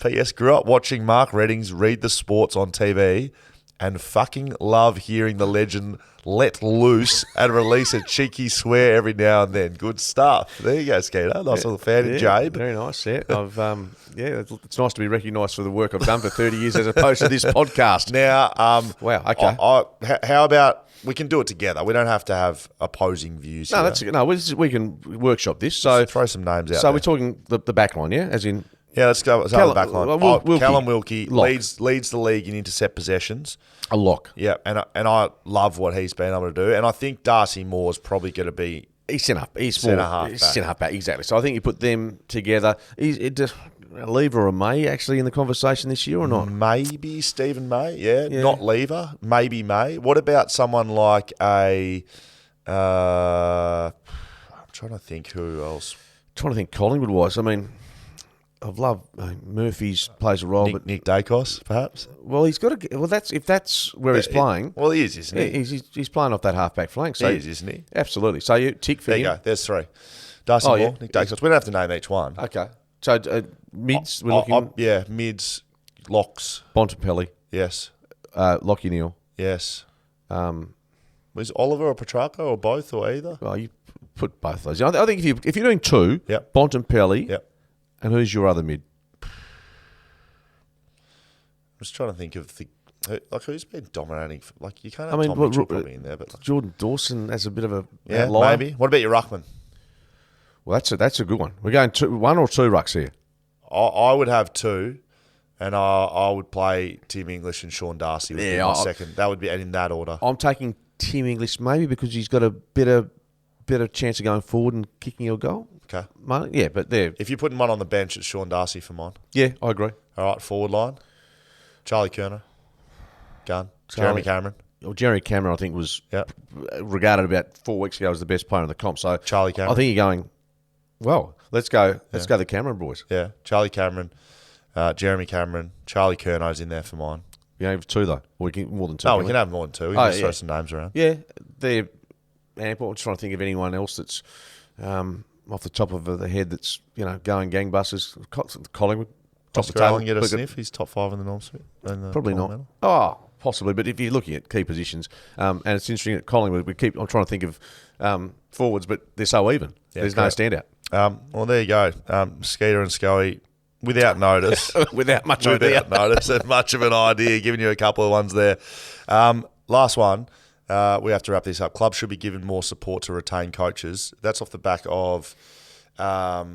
P.S. Grew up watching Mark Reddings read the sports on TV and fucking love hearing the legend let loose and release a cheeky swear every now and then. Good stuff. There you go, Skeeter. Nice little fan in Jabe. Very nice, yeah. It's nice to be recognised for the work I've done for 30 years as opposed to this podcast. Now, wow, okay. How about we can do it together? We don't have to have opposing views. We can workshop this. So just throw some names out. So there. we're talking the back line, yeah, as in. Yeah, let's go. The back line. Callum Wilkie leads the league in intercept possessions. A lock. Yeah, and I love what he's been able to do. And I think Darcy Moore's probably going to be... He's centre-half back, exactly. So I think you put them together. Lever or May actually in the conversation this year or not? Maybe Stephen May, yeah. Not Lever, maybe May. What about someone like I'm trying to think who else. Collingwood-wise. I mean... I've loved Murphy's plays a role, but Nick Dacos, perhaps. Well, he's got to. Well, if that's where he's playing. Well, he is, isn't he? He's playing off that half-back flank. So he is, isn't he? Absolutely. So you tick for him. There you go. There's 3. Darcy Moore, Nick Dacos. We don't have to name each one. Okay. So mids. We're looking. Mids, locks. Bontempelli. Yes. Lockie Neal. Yes. Was Oliver or Petrarca or both or either? Well, you put both those. I think if you're doing 2, Bontempelli. Yep. And who's your other mid? I'm just trying to think of who's been dominating. You can't have Tom Mitchell probably in there, but Jordan Dawson has a bit of a maybe. What about your ruckman? Well, that's a good one. We're going 1 or 2 rucks here. I would have 2, and I would play Tim English and Sean Darcy. My second. That would be in that order. I'm taking Tim English maybe because he's got a better chance of going forward and kicking a goal. Okay. Yeah, but there. If you're putting one on the bench, it's Sean Darcy for mine. Yeah, I agree. All right, forward line. Charlie Kerner. Gun. Jeremy Cameron. Well, Jeremy Cameron, I think, was regarded about 4 weeks ago as the best player in the comp. So Charlie Cameron. I think you're going, well, let's go the Cameron boys. Yeah, Charlie Cameron, Jeremy Cameron, Charlie Kerno's in there for mine. You have 2, though? Or we can more than 2? No, we can have more than 2. We can just throw some names around. Yeah, they're ample. I'm trying to think of anyone else that's... off the top of the head that's, going gangbusters. Collingwood, top of the table. Get a sniff. He's top 5 in the Norm Smith. Probably not. Oh, possibly. But if you're looking at key positions, and it's interesting at Collingwood, I'm trying to think of forwards, but they're so even. There's no standout. Well, there you go. Skeeter and Scully, without notice. without much of notice and much of an idea, giving you a couple of ones there. Last one. We have to wrap this up. Clubs should be given more support to retain coaches. That's off the back of a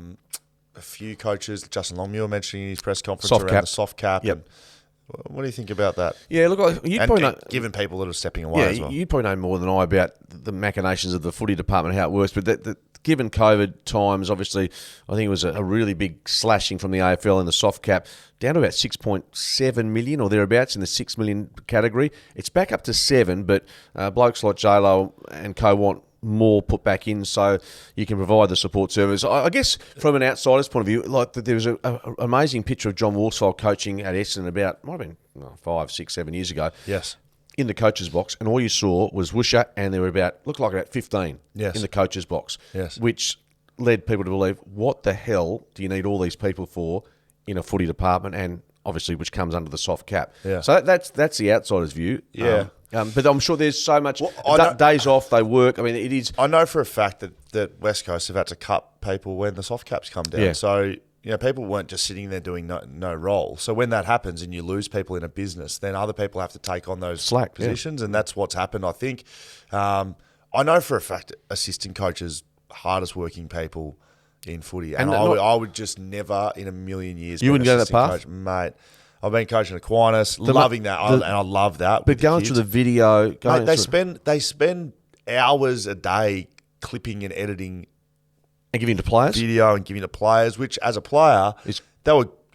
few coaches. Justin Longmuir mentioning in his press conference around the soft cap. Yep. What do you think about that? Yeah, look, you probably know, given people that are stepping away as well. You probably know more than I about the machinations of the footy department, how it works. But given COVID times, obviously, I think it was a really big slashing from the AFL in the soft cap down to about 6.7 million or thereabouts in the 6 million category. It's back up to 7, but blokes like J-Lo and Co want more put back in so you can provide the support service. I guess from an outsider's point of view, like there was an amazing picture of John Worsfold coaching at Essendon about, might have been 5, 6, 7 years ago. Yes. In the coach's box, and all you saw was Woosha, and there were looked like about 15 in the coach's box, which led people to believe, what the hell do you need all these people for in a footy department, and obviously which comes under the soft cap. Yeah. So that's the outsider's view. Yeah. But I'm sure there's so much days off, they work. I mean, it is. I know for a fact that West Coast have had to cut people when the soft caps come down. Yeah. So, people weren't just sitting there doing no role. So when that happens and you lose people in a business, then other people have to take on those slack positions, and that's what's happened, I think. I know for a fact assistant coaches, hardest working people in footy. And I would just never in a million years. You wouldn't go that path? Coach. Mate, I've been coaching Aquinas, loving that, and I love that. But going through the video... They spend hours a day clipping and editing and giving to players? Video and giving to players, which as a player, it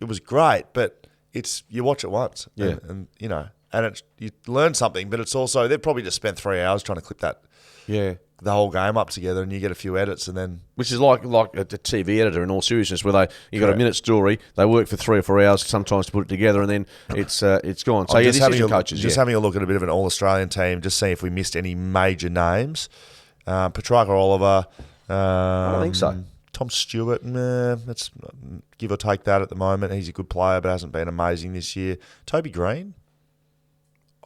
was great, but you watch it once. Yeah. And you learn something, but it's also, they've probably just spent 3 hours trying to clip that. Yeah. The whole game up together, and you get a few edits, and then which is like a TV editor in all seriousness, where you got a minute story, they work for 3 or 4 hours sometimes to put it together, and then it's gone. So this is your coaches. Just having a look at a bit of an all-Australian team, just seeing if we missed any major names. Petrarca Oliver. I don't think so. Tom Stewart, let's give or take that at the moment. He's a good player, but hasn't been amazing this year. Toby Green.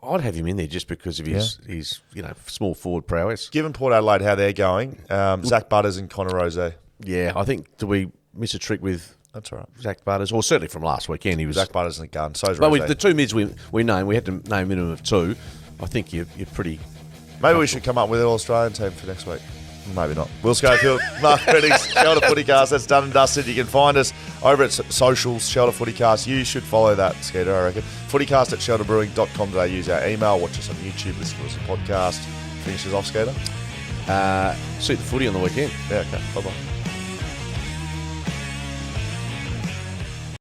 I'd have him in there just because of his small forward prowess. Given Port Adelaide how they're going, Zach Butters and Connor Rose. Yeah, I think, do we miss a trick with that's all right. Zach Butters? Or certainly from last weekend. He was Zach Butters in the gun. So's Rose. But the two mids we named, we had to name a minimum of 2. I think you're pretty... Maybe we should come up with an All-Australian team for next week. Maybe not. Will Schofield, Mark Reddings, Shelter FootyCast. That's done and dusted. You can find us over at socials, Shelter FootyCast. You should follow that, Skeeter, I reckon. FootyCast at shelterbrewing.com.au. Use our email. Watch us on YouTube. Listen to us on podcast. Finishes off, Skeeter. See the footy on the weekend. Yeah, okay. Bye-bye.